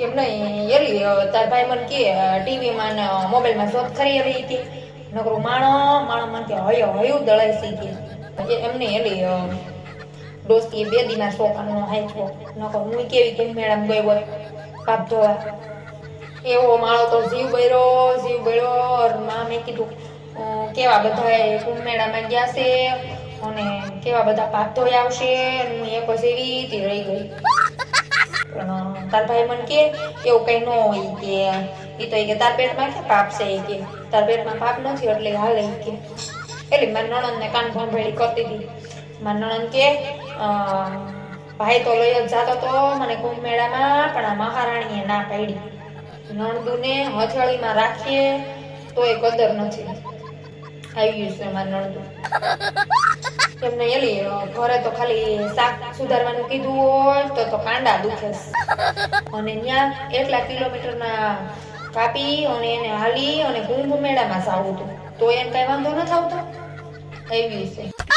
એમ નહીં એલી તાર ભાઈ મને કે ટીવીમાં ને મોબાઈલમાં શોધ ખરી એવી હતી નકરું માણો મને કે હયું દળાઈ શીખી એમને એલી દોસ્તી 2 દીના છોકરાનો હાઈકો નકર હું કેવી કેમ મેડમ ગઈ હોય પાપ ધોવા એવો માળો તો જીવ બળ્યો માં મેં કીધું કેવા બધા કુંભમેળામાં ગયા છે અને કેવા બધા પાપ ધોઈ આવશે હું એક એવી રીતે રહી ગઈ પણ તાર ભાઈ મને કે એવું કઈ ન હોય કે એ તો કે તાર પેટમાં કે પાપ છે કે તાર પેટમાં પાપ નથી એટલે હાલે કે એટલે મારી નણંદને કાન ભંભેળી કરતી હતી મારી નણંદ કે ભાઈ તો લઈ જ જાતો તો મને કુંભ મેળામાં પણ આ મહારાણીએ ના પાડી નણદુને હથેળીમાં રાખીએ તો એ કદર નથી આવી ગયું છે મારી નણદુ એમને એલી ઘરે તો ખાલી શાક સુધારવાનું કીધું હોય તો કાંડા દુખે અને ત્યાં એટલા કિલોમીટરના કાપી અને એને હાલી અને કુંભ મેળામાં જાવું હતું તો એને કઈ વાંધો ન આવતો આવી છે